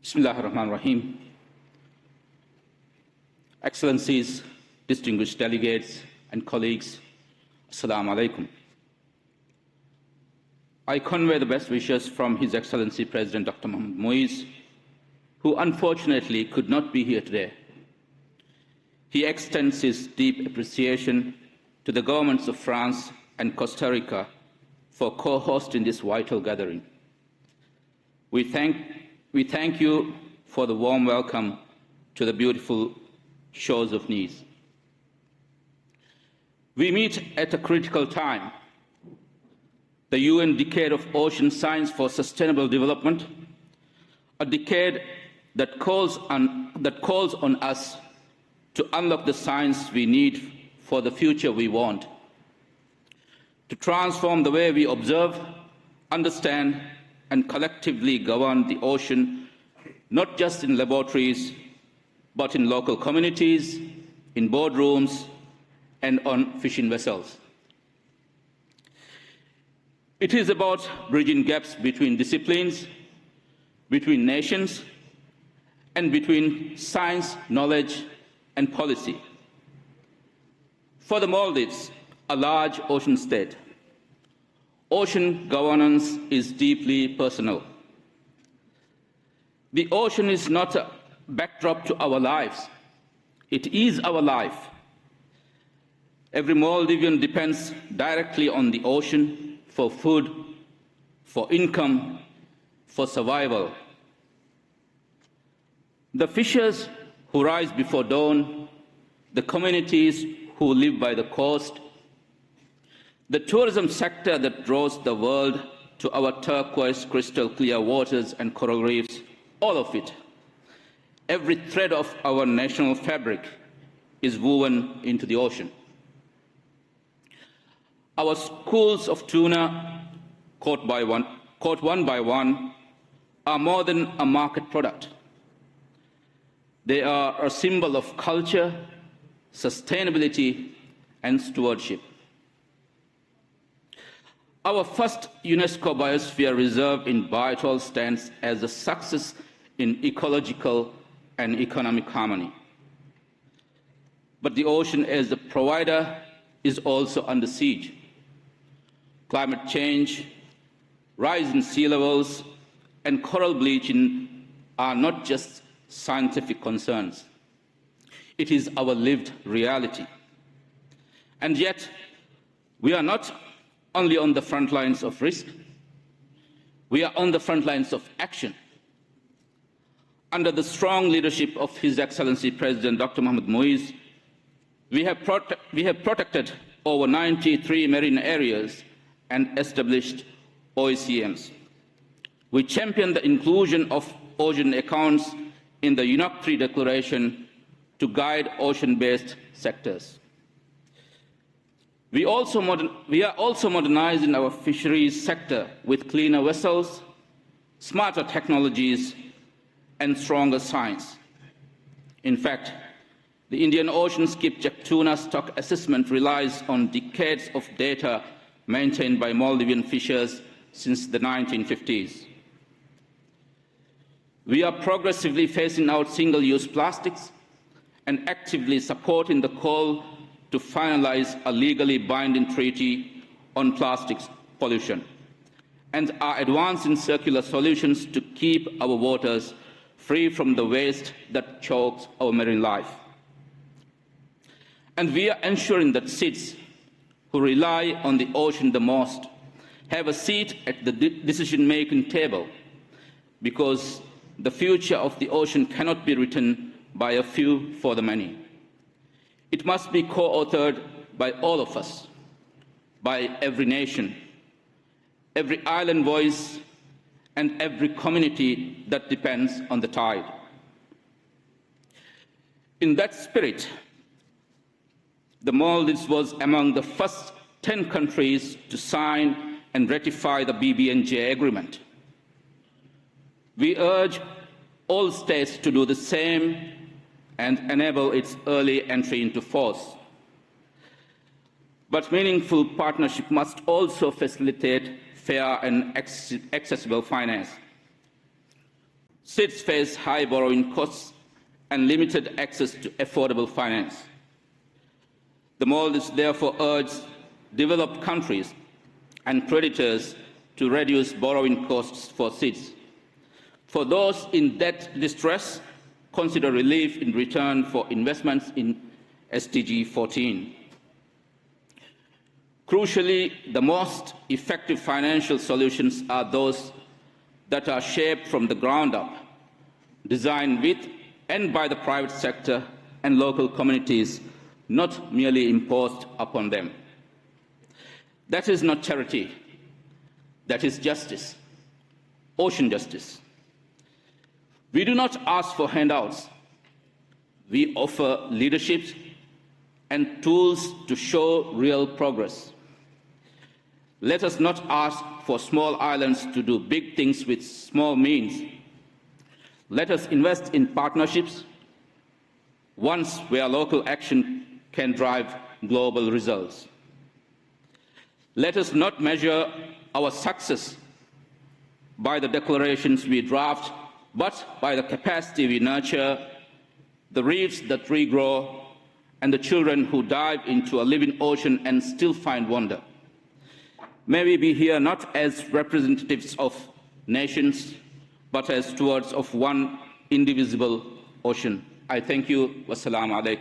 Bismillahir Rahmanir Rahim. Excellencies, distinguished delegates and colleagues, Assalamu alaikum. I convey the best wishes from His Excellency President Dr. Mohamed Moise, who unfortunately could not be here today. He extends his deep appreciation to the governments of France and Costa Rica for co-hosting this vital gathering. We thank you for the warm welcome to the beautiful shores of Nice. We meet at a critical time. The UN Decade of Ocean Science for Sustainable Development, a decade that calls on us to unlock the science we need for the future we want, to transform the way we observe, understand, and collectively govern the ocean, not just in laboratories, but in local communities, in boardrooms, and on fishing vessels. It is about bridging gaps between disciplines, between nations, and between science, knowledge, and policy. For the Maldives, a large ocean state, ocean governance is deeply personal. The ocean is not a backdrop to our lives. It is our life. Every Maldivian depends directly on the ocean for food, for income, for survival. The fishers who rise before dawn, the communities who live by the coast, the tourism sector that draws the world to our turquoise, crystal clear waters and coral reefs, all of it, every thread of our national fabric is woven into the ocean. Our schools of tuna, caught one by one, are more than a market product. They are a symbol of culture, sustainability, and stewardship. Our first UNESCO Biosphere Reserve in Baital stands as a success in ecological and economic harmony. But the ocean as a provider is also under siege. Climate change, rise in sea levels, and coral bleaching are not just scientific concerns. It is our lived reality. And yet, we are not only on the front lines of risk, we are on the front lines of action. Under the strong leadership of His Excellency President Dr. Mohamed Moise, we have protected over 93 marine areas and established OECMs. We champion the inclusion of ocean accounts in the UNOC 3 declaration to guide ocean-based sectors. We are also modernizing our fisheries sector with cleaner vessels, smarter technologies, and stronger science. In fact, the Indian Ocean skipjack tuna stock assessment relies on decades of data maintained by Maldivian fishers since the 1950s. We are progressively phasing out single-use plastics and actively supporting the call to finalize a legally binding treaty on plastics pollution, and are advancing circular solutions to keep our waters free from the waste that chokes our marine life. And we are ensuring that SIDS, who rely on the ocean the most, have a seat at the decision-making table, because the future of the ocean cannot be written by a few for the many. It must be co-authored by all of us, by every nation, every island voice, and every community that depends on the tide. In that spirit, the Maldives was among the first 10 countries to sign and ratify the BBNJ agreement. We urge all states to do the same and enable its early entry into force. But meaningful partnership must also facilitate fair and accessible finance. SIDS face high borrowing costs and limited access to affordable finance. The Maldives therefore urges developed countries and creditors to reduce borrowing costs for SIDS. For those in debt distress, consider relief in return for investments in SDG 14. Crucially, the most effective financial solutions are those that are shaped from the ground up, designed with and by the private sector and local communities, not merely imposed upon them. That is not charity, that is justice, ocean justice. We do not ask for handouts. We offer leadership and tools to show real progress. Let us not ask for small islands to do big things with small means. Let us invest in partnerships, ones where local action can drive global results. Let us not measure our success by the declarations we draft, but by the capacity we nurture, the reefs that regrow, and the children who dive into a living ocean and still find wonder. May we be here not as representatives of nations, but as stewards of one indivisible ocean. I thank you. Wassalamu alaikum.